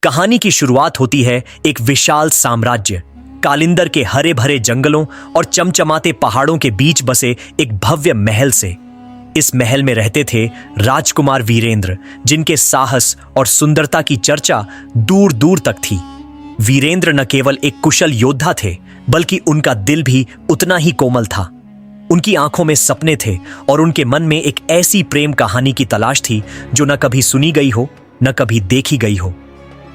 कहानी की शुरुआत होती है एक विशाल साम्राज्य कालिंदर के हरे भरे जंगलों और चमचमाते पहाड़ों के बीच बसे एक भव्य महल से। इस महल में रहते थे राजकुमार वीरेंद्र, जिनके साहस और सुंदरता की चर्चा दूर दूर तक थी। वीरेंद्र न केवल एक कुशल योद्धा थे, बल्कि उनका दिल भी उतना ही कोमल था। उनकी आंखों में सपने थे और उनके मन में एक ऐसी प्रेम कहानी की तलाश थी जो न कभी सुनी गई हो, न कभी देखी गई हो।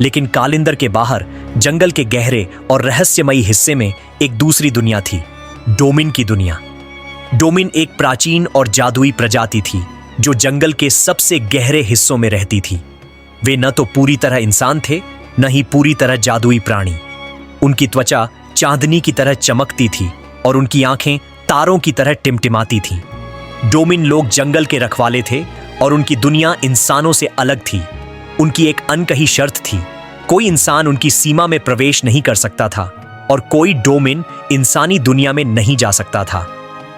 लेकिन कालिंदर के बाहर जंगल के गहरे और रहस्यमयी हिस्से में एक दूसरी दुनिया थी, डोमिन की दुनिया। डोमिन एक प्राचीन और जादुई प्रजाति थी जो जंगल के सबसे गहरे हिस्सों में रहती थी। वे न तो पूरी तरह इंसान थे, न ही पूरी तरह जादुई प्राणी। उनकी त्वचा चांदनी की तरह चमकती थी और उनकी आंखें तारों की तरह टिमटिमाती थीं। डोमिन लोग जंगल के रखवाले थे और उनकी दुनिया इंसानों से अलग थी। उनकी एक अनकही शर्त थी, कोई इंसान उनकी सीमा में प्रवेश नहीं कर सकता था और कोई डोमिन इंसानी दुनिया में नहीं जा सकता था।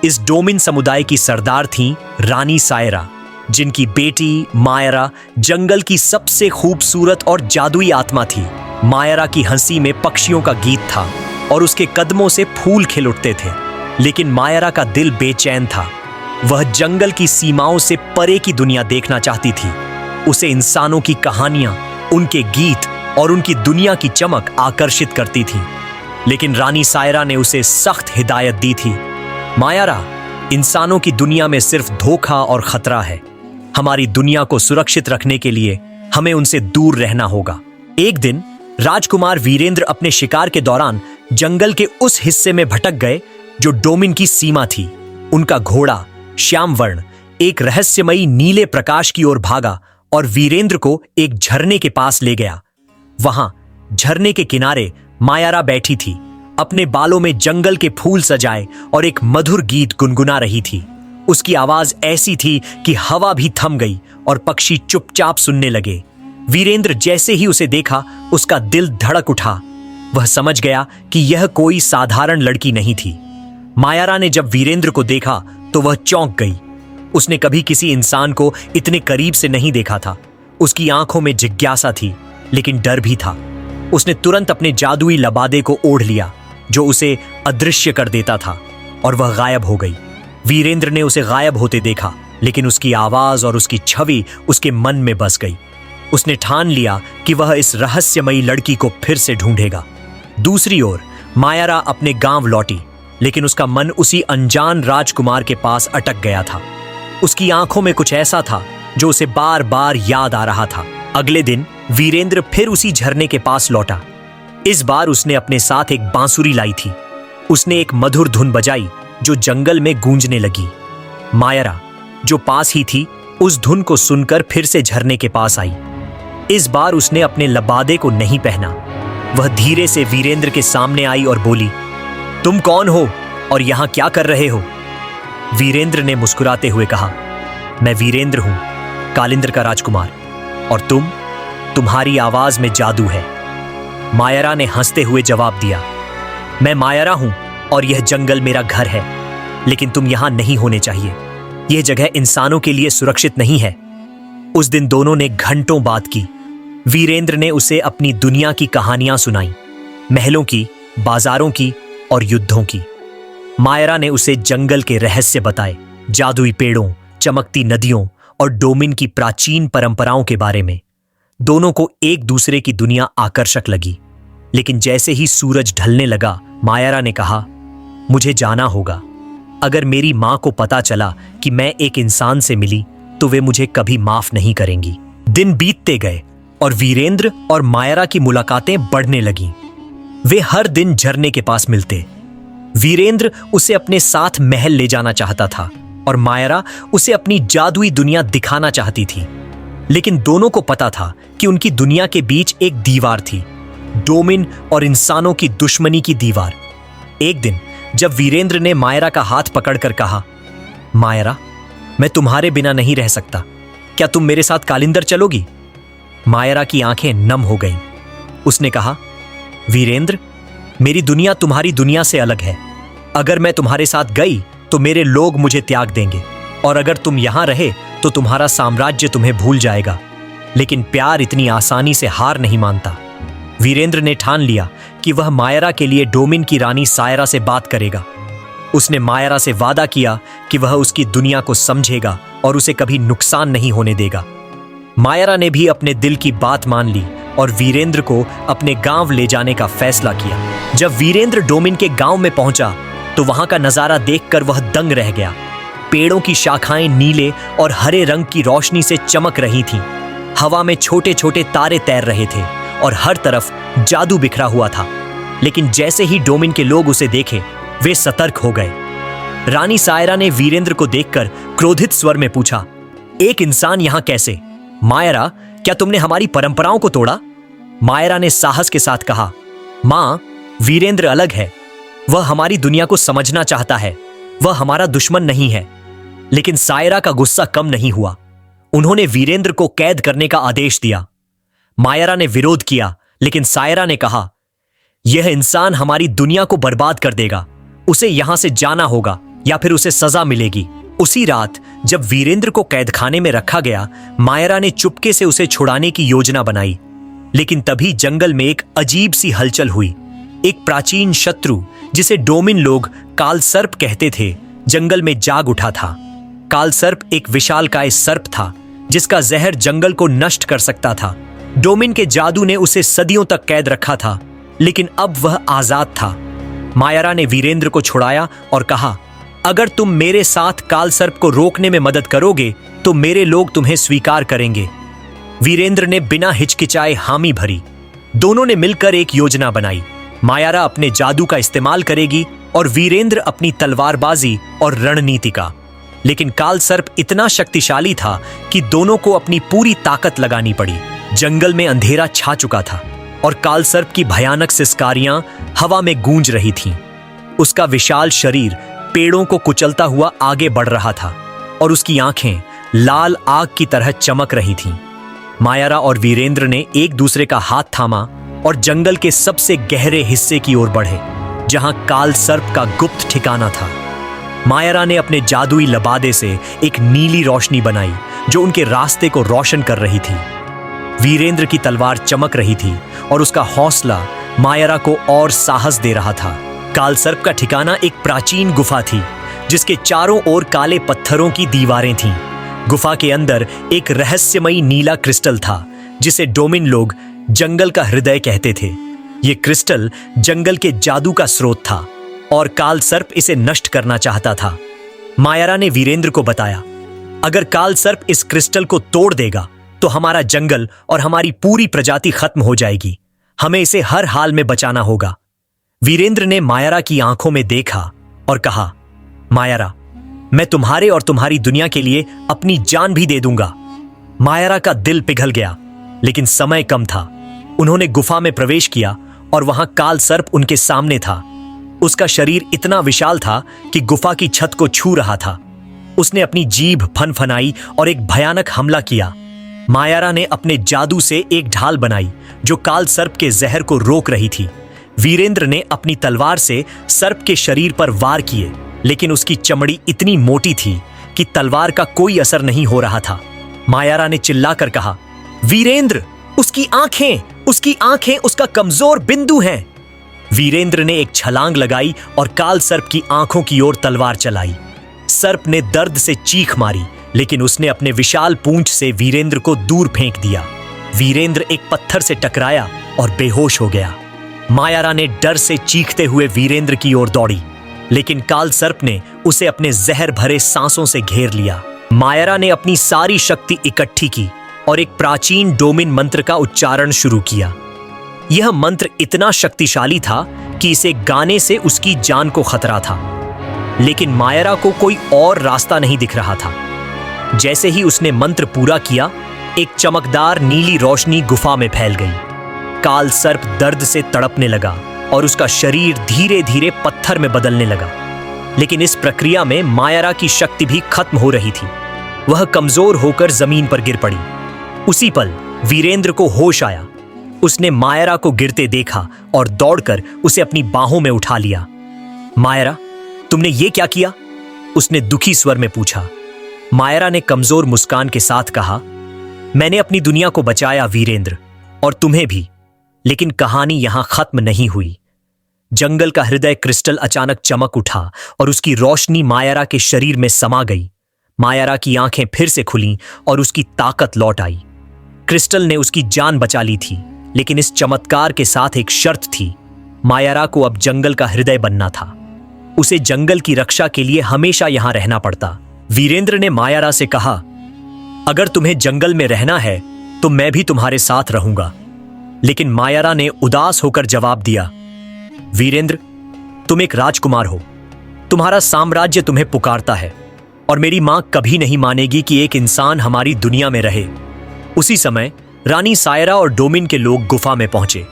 इस डोमिन समुदाय की सरदार थीं रानी सायरा, जिनकी बेटी मायरा जंगल की सबसे खूबसूरत और जादुई आत्मा थी। मायरा की हंसी में पक्षियों का गीत था और उसके कदमों से फूल खिल उठते थे। लेकिन मायरा का दिल बेचैन था। वह जंगल की सीमाओं से परे की दुनिया देखना चाहती थी। उसे इंसानों की कहानियां, उनके गीत और उनकी दुनिया की चमक आकर्षित करती थी। लेकिन रानी सायरा ने उसे सख्त हिदायत दी थी, मायरा, इंसानों की दुनिया में सिर्फ धोखा और खतरा है। हमारी दुनिया को सुरक्षित रखने के लिए हमें उनसे दूर रहना होगा। एक दिन राजकुमार वीरेंद्र अपने शिकार के दौरान जंगल के उस हिस्से में भटक गए जो डोमिन की सीमा थी। उनका घोड़ा श्याम वर्ण एक रहस्यमयी नीले प्रकाश की ओर भागा और वीरेंद्र को एक झरने के पास ले गया। वहां झरने के किनारे मायरा बैठी थी, अपने बालों में जंगल के फूल सजाए और एक मधुर गीत गुनगुना रही थी। उसकी आवाज ऐसी थी कि हवा भी थम गई और पक्षी चुपचाप सुनने लगे। वीरेंद्र जैसे ही उसे देखा, उसका दिल धड़क उठा। वह समझ गया कि यह कोई साधारण लड़की नहीं थी। मायरा ने जब वीरेंद्र को देखा तो वह चौंक गई। उसने कभी किसी इंसान को इतने करीब से नहीं देखा था। उसकी आंखों में जिज्ञासा थी, लेकिन डर भी था। उसने तुरंत अपने जादुई लबादे को ओढ़ लिया, जो उसे अदृश्य कर देता था, और वह गायब हो गई। वीरेंद्र ने उसे गायब होते देखा, लेकिन उसकी आवाज और उसकी छवि उसके मन में बस गई। उसने ठान लिया कि वह इस रहस्यमयी लड़की को फिर से ढूंढेगा। दूसरी ओर मायरा अपने गांव लौटी, लेकिन उसका मन उसी अनजान राजकुमार के पास अटक गया था। उसकी आंखों में कुछ ऐसा था जो उसे बार बार याद आ रहा था। अगले दिन वीरेंद्र फिर उसी झरने के पास लौटा। इस बार उसने अपने साथ एक बांसुरी लाई थी। उसने एक मधुर धुन बजाई जो जंगल में गूंजने लगी। मायरा, जो पास ही थी, उस धुन को सुनकर फिर से झरने के पास आई। इस बार उसने अपने लबादे को नहीं पहना। वह धीरे से वीरेंद्र के सामने आई और बोली, तुम कौन हो और यहां क्या कर रहे हो? वीरेंद्र ने मुस्कुराते हुए कहा, मैं वीरेंद्र हूं, कालिंदर का राजकुमार। और तुम्हारी आवाज में जादू है। मायरा ने हंसते हुए जवाब दिया, मैं मायरा हूं और यह जंगल मेरा घर है, लेकिन तुम यहां नहीं होने चाहिए। यह जगह इंसानों के लिए सुरक्षित नहीं है। उस दिन दोनों ने घंटों बात की। वीरेंद्र ने उसे अपनी दुनिया की कहानियां सुनाई, महलों की, बाजारों की और युद्धों की। मायरा ने उसे जंगल के रहस्य बताए, जादुई पेड़ों, चमकती नदियों और डोमिन की प्राचीन परंपराओं के बारे में। दोनों को एक दूसरे की दुनिया आकर्षक लगी। लेकिन जैसे ही सूरज ढलने लगा, मायरा ने कहा, मुझे जाना होगा। अगर मेरी मां को पता चला कि मैं एक इंसान से मिली तो वे मुझे कभी माफ नहीं करेंगी। दिन बीतते गए और वीरेंद्र और मायरा की मुलाकातें बढ़ने लगीं। वे हर दिन झरने के पास मिलते। वीरेंद्र उसे अपने साथ महल ले जाना चाहता था और मायरा उसे अपनी जादुई दुनिया दिखाना चाहती थी। लेकिन दोनों को पता था कि उनकी दुनिया के बीच एक दीवार थी, डोमिन और इंसानों की दुश्मनी की दीवार। एक दिन जब वीरेंद्र ने मायरा का हाथ पकड़कर कहा, मायरा, मैं तुम्हारे बिना नहीं रह सकता, क्या तुम मेरे साथ कालिंदर चलोगी? मायरा की आंखें नम हो गईं। उसने कहा, वीरेंद्र, मेरी दुनिया तुम्हारी दुनिया से अलग है। अगर मैं तुम्हारे साथ गई तो मेरे लोग मुझे त्याग देंगे, और अगर तुम यहां रहे तो तुम्हारा साम्राज्य तुम्हें भूल जाएगा। लेकिन प्यार इतनी आसानी से हार नहीं मानता। वीरेंद्र ने ठान लिया कि वह मायरा के लिए डोमिन की रानी सायरा से बात करेगा। उसने मायरा से वादा किया कि वह उसकी दुनिया को समझेगा और उसे कभी नुकसान नहीं होने देगा। मायरा ने भी अपने दिल की बात मान ली और वीरेंद्र को अपने गांव ले जाने का फैसला किया। जब वीरेंद्र डोमिन के गांव में पहुंचा तो वहां का नजारा देखकर वह दंग रह गया। पेड़ों की शाखाएं नीले और हरे रंग की रोशनी से चमक रही थीं। हवा में छोटे छोटे तारे तैर रहे थे और हर तरफ जादू बिखरा हुआ था। लेकिन जैसे ही डोमिन के लोग उसे देखे, वे सतर्क हो गए। रानी सायरा ने वीरेंद्र को देखकर क्रोधित स्वर में पूछा, एक इंसान यहां कैसे? मायरा, क्या तुमने हमारी परंपराओं को तोड़ा? मायरा ने साहस के साथ कहा, मां, वीरेंद्र अलग है। वह हमारी दुनिया को समझना चाहता है। वह हमारा दुश्मन नहीं है। लेकिन सायरा का गुस्सा कम नहीं हुआ। उन्होंने वीरेंद्र को कैद करने का आदेश दिया। मायरा ने विरोध किया, लेकिन सायरा ने कहा, यह इंसान हमारी दुनिया को बर्बाद कर देगा। उसे यहां से जाना होगा या फिर उसे सजा मिलेगी। उसी रात जब वीरेंद्र को कैदखाने में रखा गया, मायरा ने चुपके से उसे छुड़ाने की योजना बनाई। लेकिन तभी जंगल में एक अजीब सी हलचल हुई। एक प्राचीन शत्रु, जिसे डोमिन लोग कालसर्प कहते थे, जंगल में जाग उठा था। कालसर्प एक विशालकाय सर्प था जिसका जहर जंगल को नष्ट कर सकता था। डोमिन के जादू ने उसे सदियों तक कैद रखा था, लेकिन अब वह आजाद था। मायरा ने वीरेंद्र को छुड़ाया और कहा, अगर तुम मेरे साथ कालसर्प को रोकने में मदद करोगे तो मेरे लोग तुम्हें स्वीकार करेंगे। वीरेंद्र ने बिना हिचकिचाए हामी भरी। दोनों ने मिलकर एक योजना बनाई। मायरा अपने जादू का इस्तेमाल करेगी और वीरेंद्र अपनी तलवारबाजी और रणनीति का। लेकिन कालसर्प इतना शक्तिशाली था कि दोनों को अपनी पूरी ताकत लगानी पड़ी। जंगल में अंधेरा छा चुका था और कालसर्प की भयानक सिसकारियां हवा में गूंज रही थीं। उसका विशाल शरीर पेड़ों को कुचलता हुआ आगे बढ़ रहा था और उसकी आंखें लाल आग की तरह चमक रही थीं। मायरा और वीरेंद्र ने एक दूसरे का हाथ थामा और जंगल के सबसे गहरे हिस्से की ओर बढ़े, जहां कालसर्प का गुप्त ठिकाना था। मायरा ने अपने जादुई लबादे से एक नीली रोशनी बनाई जो उनके रास्ते को रोशन कर रही थी। वीरेंद्र की तलवार चमक रही थी और उसका हौसला मायरा को और साहस दे रहा था। कालसर्प का ठिकाना एक प्राचीन गुफा थी जिसके चारों ओर काले पत्थरों की दीवारें थीं। गुफा के अंदर एक रहस्यमयी नीला क्रिस्टल था जिसे डोमिन लोग जंगल का हृदय कहते थे। यह क्रिस्टल जंगल के जादू का स्रोत था और कालसर्प इसे नष्ट करना चाहता था। मायरा ने वीरेंद्र को बताया, अगर कालसर्प इस क्रिस्टल को तोड़ देगा तो हमारा जंगल और हमारी पूरी प्रजाति खत्म हो जाएगी। हमें इसे हर हाल में बचाना होगा। वीरेंद्र ने मायरा की आंखों में देखा और कहा, मायरा, मैं तुम्हारे और तुम्हारी दुनिया के लिए अपनी जान भी दे दूंगा। मायरा का दिल पिघल गया, लेकिन समय कम था। उन्होंने गुफा में प्रवेश किया और वहां कालसर्प उनके सामने था। उसका शरीर इतना विशाल था कि गुफा की छत को छू रहा था। उसने अपनी जीभ फनफनाई और एक भयानक हमला किया। मायरा ने अपने जादू से एक ढाल बनाई जो कालसर्प के जहर को रोक रही थी। वीरेंद्र ने अपनी तलवार से सर्प के शरीर पर वार किए, लेकिन उसकी चमड़ी इतनी मोटी थी कि तलवार का कोई असर नहीं हो रहा था। मायरा ने चिल्लाकर कहा, वीरेंद्र, उसकी आंखें उसका कमजोर बिंदु हैं। वीरेंद्र ने एक छलांग लगाई और कालसर्प की आंखों की ओर तलवार चलाई। सर्प ने दर्द से चीख मारी, लेकिन उसने अपने विशाल पूंछ से वीरेंद्र को दूर फेंक दिया। वीरेंद्र एक पत्थर से टकराया और बेहोश हो गया। मायरा ने डर से चीखते हुए वीरेंद्र की ओर दौड़ी, लेकिन कालसर्प ने उसे अपने जहर भरे सांसों से घेर लिया। मायरा ने अपनी सारी शक्ति इकट्ठी की और एक प्राचीन डोमिन मंत्र का उच्चारण शुरू किया। यह मंत्र इतना शक्तिशाली था कि इसे गाने से उसकी जान को खतरा था, लेकिन मायरा को कोई और रास्ता नहीं दिख रहा था। जैसे ही उसने मंत्र पूरा किया, एक चमकदार नीली रोशनी गुफा में फैल गई। कालसर्प दर्द से तड़पने लगा और उसका शरीर धीरे धीरे पत्थर में बदलने लगा। लेकिन इस प्रक्रिया में मायरा की शक्ति भी खत्म हो रही थी। वह कमजोर होकर जमीन पर गिर पड़ी। उसी पल वीरेंद्र को होश आया। उसने मायरा को गिरते देखा और दौड़कर उसे अपनी बाहों में उठा लिया। मायरा, तुमने ये क्या किया? उसने दुखी स्वर में पूछा। मायरा ने कमजोर मुस्कान के साथ कहा, मैंने अपनी दुनिया को बचाया वीरेंद्र, और तुम्हें भी। लेकिन कहानी यहां खत्म नहीं हुई। जंगल का हृदय क्रिस्टल अचानक चमक उठा और उसकी रोशनी मायरा के शरीर में समा गई। मायरा की आंखें फिर से खुलीं और उसकी ताकत लौट आई। क्रिस्टल ने उसकी जान बचा ली थी, लेकिन इस चमत्कार के साथ एक शर्त थी। मायरा को अब जंगल का हृदय बनना था। उसे जंगल की रक्षा के लिए हमेशा यहां रहना पड़ता। वीरेंद्र ने मायरा से कहा, अगर तुम्हें जंगल में रहना है तो मैं भी तुम्हारे साथ रहूंगा। लेकिन मायरा ने उदास होकर जवाब दिया, वीरेंद्र, तुम एक राजकुमार हो, तुम्हारा साम्राज्य तुम्हें पुकारता है, और मेरी मां कभी नहीं मानेगी कि एक इंसान हमारी दुनिया में रहे। उसी समय रानी सायरा और डोमिन के लोग गुफा में पहुंचे।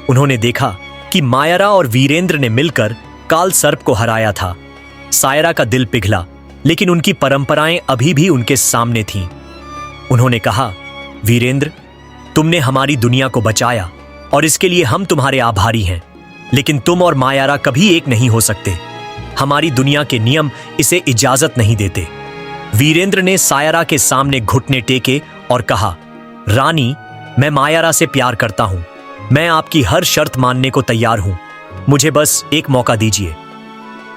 उन्होंने देखा कि मायरा और वीरेंद्र ने मिलकर काल सर्प को हराया था। सायरा का दिल पिघला, लेकिन उनकी परंपराएं अभी भी उनके सामने थीं। उन्होंने कहा, वीरेंद्र, तुमने हमारी दुनिया को बचाया और इसके लिए हम तुम्हारे आभारी हैं। लेकिन तुम और मायरा कभी एक नहीं हो सकते। हमारी दुनिया के नियम इसे इजाजत नहीं देते। वीरेंद्र ने सायरा के सामने घुटने टेके और कहा, रानी, मैं मायरा से प्यार करता हूं। मैं आपकी हर शर्त मानने को तैयार हूं। मुझे बस एक मौका दीजिए।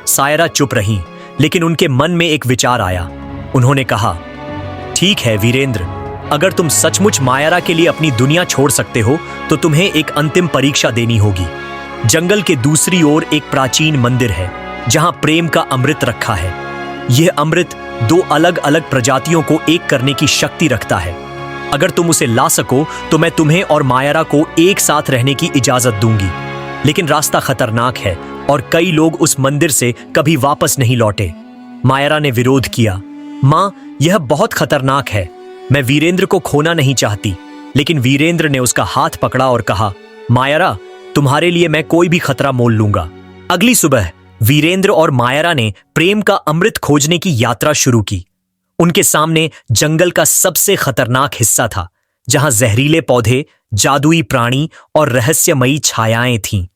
सायरा चुप रही, लेकिन उनके मन में एक विचार आया। उन्होंने कहा, ठीक है वीरेंद्र, अगर तुम सचमुच मायरा के लिए अपनी दुनिया छोड़ सकते हो तो तुम्हें एक अंतिम परीक्षा देनी होगी। जंगल के दूसरी ओर एक प्राचीन मंदिर है जहां प्रेम का अमृत रखा है। यह अमृत दो अलग अलग प्रजातियों को एक करने की शक्ति रखता है। अगर तुम उसे ला सको तो मैं तुम्हें और मायरा को एक साथ रहने की इजाजत दूंगी। लेकिन रास्ता खतरनाक है और कई लोग उस मंदिर से कभी वापस नहीं लौटे। मायरा ने विरोध किया, मां, यह बहुत खतरनाक है। मैं वीरेंद्र को खोना नहीं चाहती। लेकिन वीरेंद्र ने उसका हाथ पकड़ा और कहा, मायरा, तुम्हारे लिए मैं कोई भी खतरा मोल लूंगा। अगली सुबह वीरेंद्र और मायरा ने प्रेम का अमृत खोजने की यात्रा शुरू की। उनके सामने जंगल का सबसे खतरनाक हिस्सा था, जहां जहरीले पौधे, जादुई प्राणी और रहस्यमयी छायाएं थीं।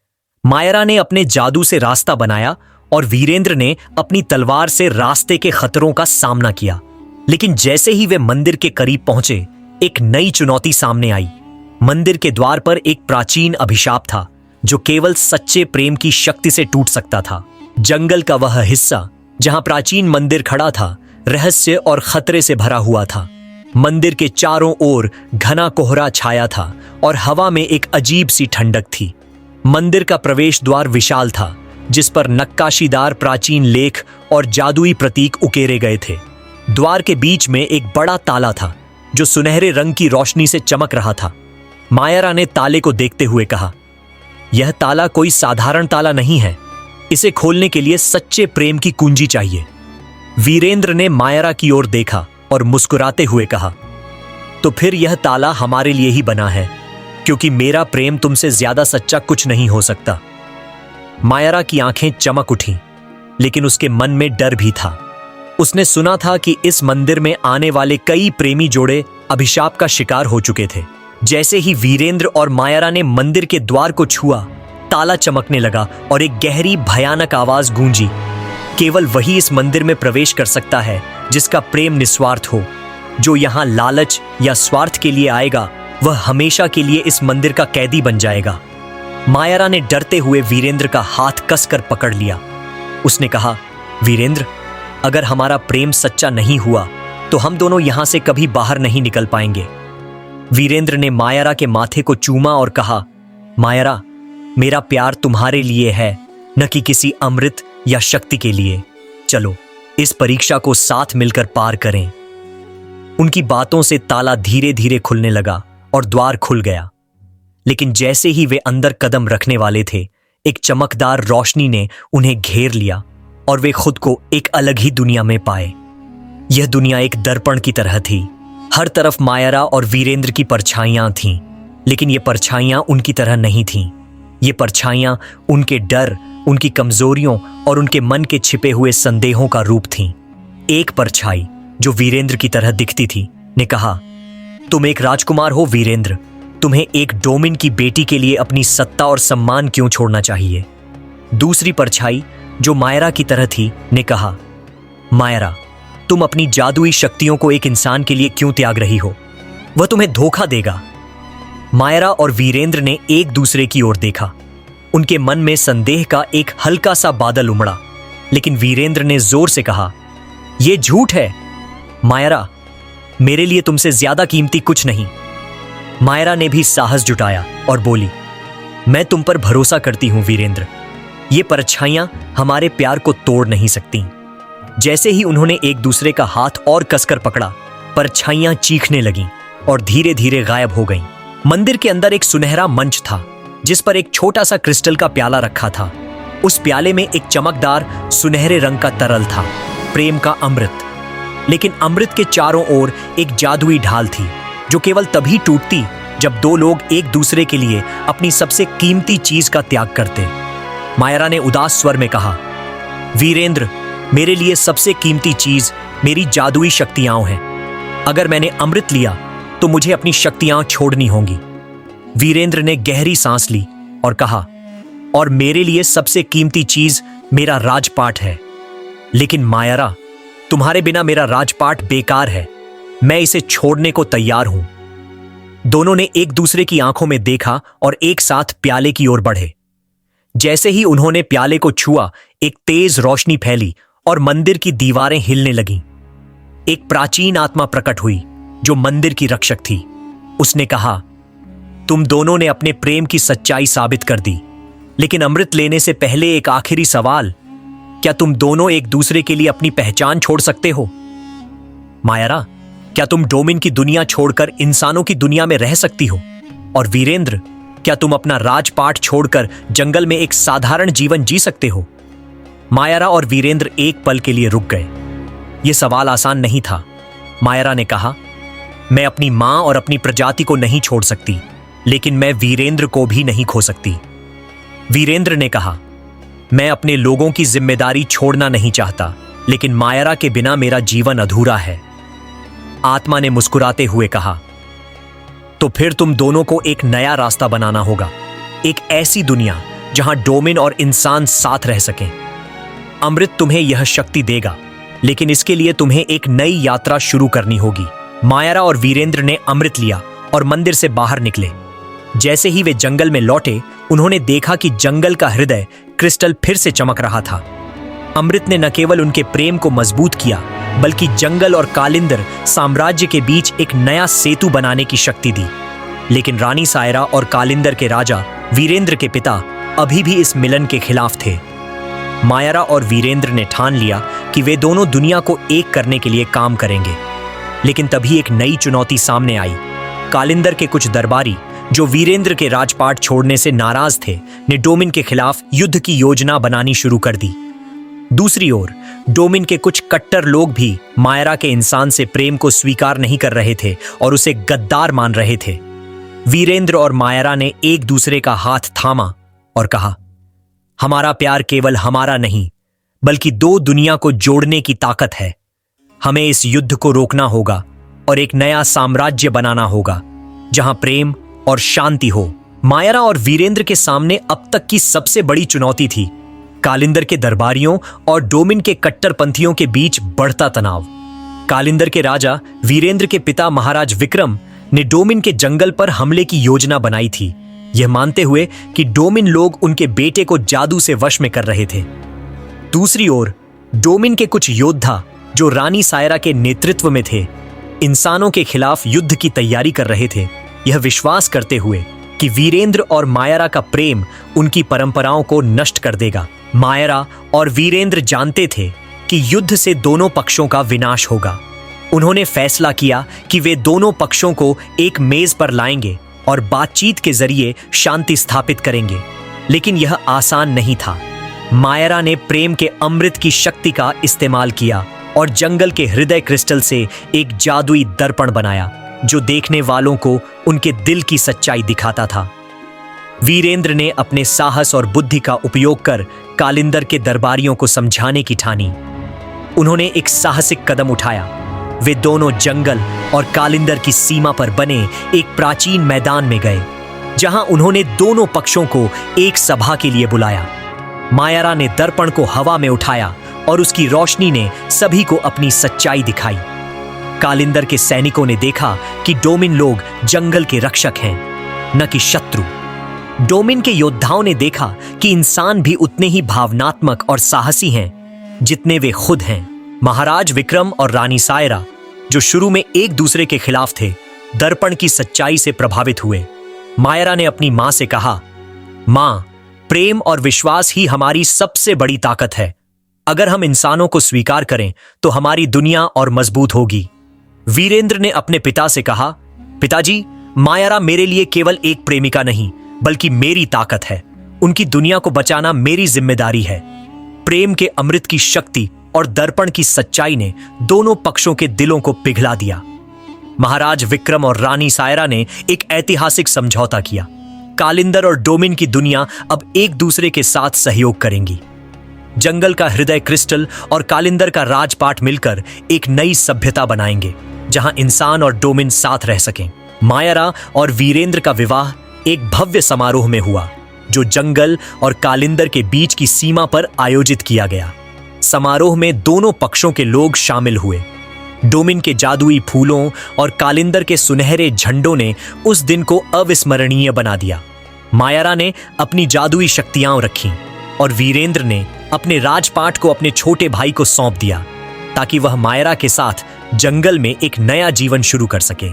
मायरा ने अपने जादू से रास्ता बनाया और वीरेंद्र ने अपनी तलवार से रास्ते के खतरों का सामना किया। लेकिन जैसे ही वे मंदिर के करीब पहुंचे, एक नई चुनौती सामने आई। मंदिर के द्वार पर एक प्राचीन अभिशाप था जो केवल सच्चे प्रेम की शक्ति से टूट सकता था। जंगल का वह हिस्सा जहां प्राचीन मंदिर खड़ा था, रहस्य और खतरे से भरा हुआ था। मंदिर के चारों ओर घना कोहरा छाया था और हवा में एक अजीब सी ठंडक थी। मंदिर का प्रवेश द्वार विशाल था, जिस पर नक्काशीदार प्राचीन लेख और जादुई प्रतीक उकेरे गए थे। द्वार के बीच में एक बड़ा ताला था जो सुनहरे रंग की रोशनी से चमक रहा था। मायरा ने ताले को देखते हुए कहा, यह ताला कोई साधारण ताला नहीं है। इसे खोलने के लिए सच्चे प्रेम की कुंजी चाहिए। वीरेंद्र ने मायरा की ओर देखा और मुस्कुराते हुए कहा, तो फिर यह ताला हमारे लिए ही बना है, क्योंकि मेरा प्रेम तुमसे ज्यादा सच्चा कुछ नहीं हो सकता। मायरा की आंखें चमक उठीं, लेकिन उसके मन में डर भी था। उसने सुना था कि इस मंदिर में आने वाले कई प्रेमी जोड़े अभिशाप का शिकार हो चुके थे। जैसे ही वीरेंद्र और मायरा ने मंदिर के द्वार को छुआ, ताला चमकने लगा और एक गहरी भयानक आवाज गूंजी, केवल वही इस मंदिर में प्रवेश कर सकता है जिसका प्रेम निस्वार्थ हो। जो यहां लालच या स्वार्थ के लिए आएगा, वह हमेशा के लिए इस मंदिर का कैदी बन जाएगा। मायरा ने डरते हुए वीरेंद्र का हाथ कसकर पकड़ लिया। उसने कहा, वीरेंद्र, अगर हमारा प्रेम सच्चा नहीं हुआ तो हम दोनों यहां से कभी बाहर नहीं निकल पाएंगे। वीरेंद्र ने मायरा के माथे को चूमा और कहा, मायरा, मेरा प्यार तुम्हारे लिए है, न कि किसी अमृत या शक्ति के लिए। चलो इस परीक्षा को साथ मिलकर पार करें। उनकी बातों से ताला धीरे धीरे खुलने लगा और द्वार खुल गया। लेकिन जैसे ही वे अंदर कदम रखने वाले थे, एक चमकदार रोशनी ने उन्हें घेर लिया और वे खुद को एक अलग ही दुनिया में पाए। यह दुनिया एक दर्पण की तरह थी। हर तरफ मायरा और वीरेंद्र की परछाइयां थीं, लेकिन ये परछाइयां उनकी तरह नहीं थीं। ये परछाइयां उनके डर, उनकी कमजोरियों और उनके मन के छिपे हुए संदेहों का रूप थीं। एक परछाई जो वीरेंद्र की तरह दिखती थी ने कहा, तुम एक राजकुमार हो वीरेंद्र, तुम्हें एक डोमिन की बेटी के लिए अपनी सत्ता और सम्मान क्यों छोड़ना चाहिए। दूसरी परछाई जो मायरा की तरह थी ने कहा, मायरा, तुम अपनी जादुई शक्तियों को एक इंसान के लिए क्यों त्याग रही हो। वह तुम्हें धोखा देगा। मायरा और वीरेंद्र ने एक दूसरे की ओर देखा। उनके मन में संदेह का एक हल्का सा बादल उमड़ा, लेकिन वीरेंद्र ने जोर से कहा, यह झूठ है मायरा, मेरे लिए तुमसे ज्यादा कीमती कुछ नहीं। मायरा ने भी साहस जुटाया और बोली, मैं तुम पर भरोसा करती हूं वीरेंद्र, ये परछाइयां हमारे प्यार को तोड़ नहीं सकती। जैसे ही उन्होंने एक दूसरे का हाथ और कसकर पकड़ा, परछाइयां चीखने लगीं और धीरे धीरे गायब हो गईं। मंदिर के अंदर एक सुनहरा मंच था जिस पर एक छोटा सा क्रिस्टल का प्याला रखा था। उस प्याले में एक चमकदार सुनहरे रंग का तरल था, प्रेम का अमृत। लेकिन अमृत के चारों ओर एक जादुई ढाल थी जो केवल तभी टूटती जब दो लोग एक दूसरे के लिए अपनी सबसे कीमती चीज का त्याग करते। मायरा ने उदास स्वर में कहा, वीरेंद्र, मेरे लिए सबसे कीमती चीज मेरी जादुई शक्तियां हैं। अगर मैंने अमृत लिया तो मुझे अपनी शक्तियां छोड़नी होंगी। वीरेंद्र ने गहरी सांस ली और कहा, और मेरे लिए सबसे कीमती चीज मेरा राजपाट है। लेकिन मायरा, तुम्हारे बिना मेरा राजपाट बेकार है, मैं इसे छोड़ने को तैयार हूं। दोनों ने एक दूसरे की आंखों में देखा और एक साथ प्याले की ओर बढ़े। जैसे ही उन्होंने प्याले को छुआ, एक तेज रोशनी फैली और मंदिर की दीवारें हिलने लगीं। एक प्राचीन आत्मा प्रकट हुई जो मंदिर की रक्षक थी। उसने कहा, तुम दोनों ने अपने प्रेम की सच्चाई साबित कर दी, लेकिन अमृत लेने से पहले एक आखिरी सवाल, क्या तुम दोनों एक दूसरे के लिए अपनी पहचान छोड़ सकते हो? मायरा, क्या तुम डोमिन की दुनिया छोड़कर इंसानों की दुनिया में रह सकती हो? और वीरेंद्र, क्या तुम अपना राजपाट छोड़कर जंगल में एक साधारण जीवन जी सकते हो? मायरा और वीरेंद्र एक पल के लिए रुक गए। यह सवाल आसान नहीं था। मायरा ने कहा, मैं अपनी मां और अपनी प्रजाति को नहीं छोड़ सकती, लेकिन मैं वीरेंद्र को भी नहीं खो सकती। वीरेंद्र ने कहा, मैं अपने लोगों की जिम्मेदारी छोड़ना नहीं चाहता, लेकिन मायरा के बिना मेरा जीवन अधूरा है। आत्मा ने मुस्कुराते हुए कहा, तो फिर तुम दोनों को एक नया रास्ता बनाना होगा, एक ऐसी दुनिया जहां डोमिन और इंसान साथ रह सकें। अमृत तुम्हें यह शक्ति देगा, लेकिन इसके लिए तुम्हें एक नई यात्रा शुरू करनी होगी। मायरा और वीरेंद्र ने अमृत लिया और मंदिर से बाहर निकले। जैसे ही वे जंगल में लौटे, उन्होंने देखा कि जंगल का हृदय क्रिस्टल फिर से चमक रहा था। अमृत ने न केवल उनके प्रेम को मजबूत किया, बल्कि जंगल और कालिंदर साम्राज्य के बीच एक नया सेतु बनाने की शक्ति दी। लेकिन रानी सायरा और कालिंदर के राजा वीरेंद्र के पिता अभी भी इस मिलन के खिलाफ थे। मायरा और वीरेंद्र ने ठान लिया कि वे दोनों दुनिया को एक करने के लिए काम करेंगे। लेकिन तभी एक नई चुनौती सामने आई। कालिंदर के कुछ दरबारी जो वीरेंद्र के राजपाट छोड़ने से नाराज थे, ने डोमिन के खिलाफ युद्ध की योजना बनानी शुरू कर दी। दूसरी ओर डोमिन के कुछ कट्टर लोग भी मायरा के इंसान से प्रेम को स्वीकार नहीं कर रहे थे और उसे गद्दार मान रहे थे। वीरेंद्र और मायरा ने एक दूसरे का हाथ थामा और कहा, हमारा प्यार केवल हमारा नहीं, बल्कि दो दुनिया को जोड़ने की ताकत है। हमें इस युद्ध को रोकना होगा और एक नया साम्राज्य बनाना होगा जहां प्रेम और शांति हो। मायरा और वीरेंद्र के सामने अब तक की सबसे बड़ी चुनौती थी कालिंदर के दरबारियों और डोमिन के कट्टरपंथियों के बीच बढ़ता तनाव। कालिंदर के राजा वीरेंद्र के पिता महाराज विक्रम ने डोमिन के जंगल पर हमले की योजना बनाई थी, यह मानते हुए कि डोमिन लोग उनके बेटे को जादू से वश में कर रहे थे। दूसरी ओर डोमिन के कुछ योद्धा जो रानी सायरा के नेतृत्व में थे, इंसानों के खिलाफ युद्ध की तैयारी कर रहे थे, यह विश्वास करते हुए कि वीरेंद्र और मायरा का प्रेम उनकी परंपराओं को नष्ट कर देगा। मायरा और वीरेंद्र जानते थे कि युद्ध से दोनों पक्षों का विनाश होगा। उन्होंने फैसला किया कि वे दोनों पक्षों को एक मेज पर लाएंगे और बातचीत के जरिए शांति स्थापित करेंगे। लेकिन यह आसान नहीं था। मायरा ने प्रेम के अमृत की शक्ति का इस्तेमाल किया और जंगल के हृदय क्रिस्टल से एक जादुई दर्पण बनाया जो देखने वालों को उनके दिल की सच्चाई दिखाता था। वीरेंद्र ने अपने साहस और बुद्धि का उपयोग कर कालिंदर के दरबारियों को समझाने की ठानी। उन्होंने एक साहसिक कदम उठाया। वे दोनों जंगल और कालिंदर की सीमा पर बने एक प्राचीन मैदान में गए, जहां उन्होंने दोनों पक्षों को एक सभा के लिए बुलाया। मायरा ने दर्पण को हवा में उठाया और उसकी रोशनी ने सभी को अपनी सच्चाई दिखाई। कालिंदर के सैनिकों ने देखा कि डोमिन लोग जंगल के रक्षक हैं, न कि शत्रु। डोमिन के योद्धाओं ने देखा कि इंसान भी उतने ही भावनात्मक और साहसी हैं जितने वे खुद हैं। महाराज विक्रम और रानी सायरा, जो शुरू में एक दूसरे के खिलाफ थे, दर्पण की सच्चाई से प्रभावित हुए। मायरा ने अपनी मां से कहा, मां, प्रेम और विश्वास ही हमारी सबसे बड़ी ताकत है। अगर हम इंसानों को स्वीकार करें तो हमारी दुनिया और मजबूत होगी। वीरेंद्र ने अपने पिता से कहा, पिताजी, मायरा मेरे लिए केवल एक प्रेमिका नहीं बल्कि मेरी ताकत है। उनकी दुनिया को बचाना मेरी जिम्मेदारी है। प्रेम के अमृत की शक्ति और दर्पण की सच्चाई ने दोनों पक्षों के दिलों को पिघला दिया। महाराज विक्रम और रानी सायरा ने एक ऐतिहासिक समझौता किया। कालिंदर और डोमिन की दुनिया अब एक दूसरे के साथ सहयोग करेंगी। जंगल का हृदय क्रिस्टल और कालिंदर का राजपाट मिलकर एक नई सभ्यता बनाएंगे, जहां इंसान और डोमिन साथ रह सकें। मायरा और वीरेंद्र का विवाह एक भव्य समारोह में हुआ, जो जंगल और कालिंदर के बीच की सीमा पर आयोजित किया गया। समारोह में दोनों पक्षों के लोग शामिल हुए। डोमिन के जादुई फूलों और कालिंदर के सुनहरे झंडों ने उस दिन को अविस्मरणीय बना दिया। मायरा ने अपनी जादुई शक्तियां रखीं और वीरेंद्र ने अपने राजपाट को अपने छोटे भाई को सौंप दिया, ताकि वह मायरा के साथ जंगल में एक नया जीवन शुरू कर सके।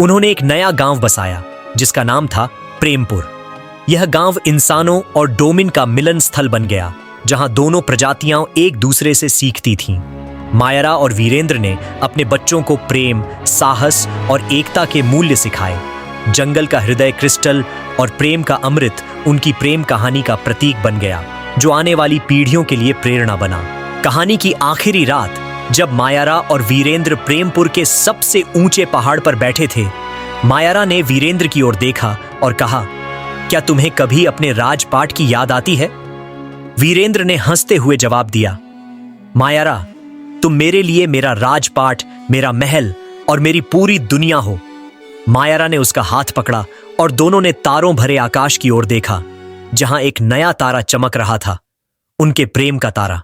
उन्होंने एक नया गांव बसाया जिसका नाम था प्रेमपुर। यह गांव इंसानों और डोमिन का मिलन स्थल बन गया, जहां दोनों प्रजातियां एक दूसरे से सीखती थीं। मायरा और वीरेंद्र ने अपने बच्चों को प्रेम, साहस और एकता के मूल्य सिखाए। जंगल का हृदय क्रिस्टल और प्रेम का अमृत उनकी प्रेम कहानी का प्रतीक बन गया, जो आने वाली पीढ़ियों के लिए प्रेरणा बना। कहानी की आखिरी रात, जब मायरा और वीरेंद्र प्रेमपुर के सबसे ऊंचे पहाड़ पर बैठे थे, मायरा ने वीरेंद्र की ओर देखा और कहा, क्या तुम्हें कभी अपने राजपाट की याद आती है? वीरेंद्र ने हंसते हुए जवाब दिया, मायरा, तुम मेरे लिए मेरा राजपाट, मेरा महल और मेरी पूरी दुनिया हो। मायरा ने उसका हाथ पकड़ा और दोनों ने तारों भरे आकाश की ओर देखा, जहां एक नया तारा चमक रहा था, उनके प्रेम का तारा।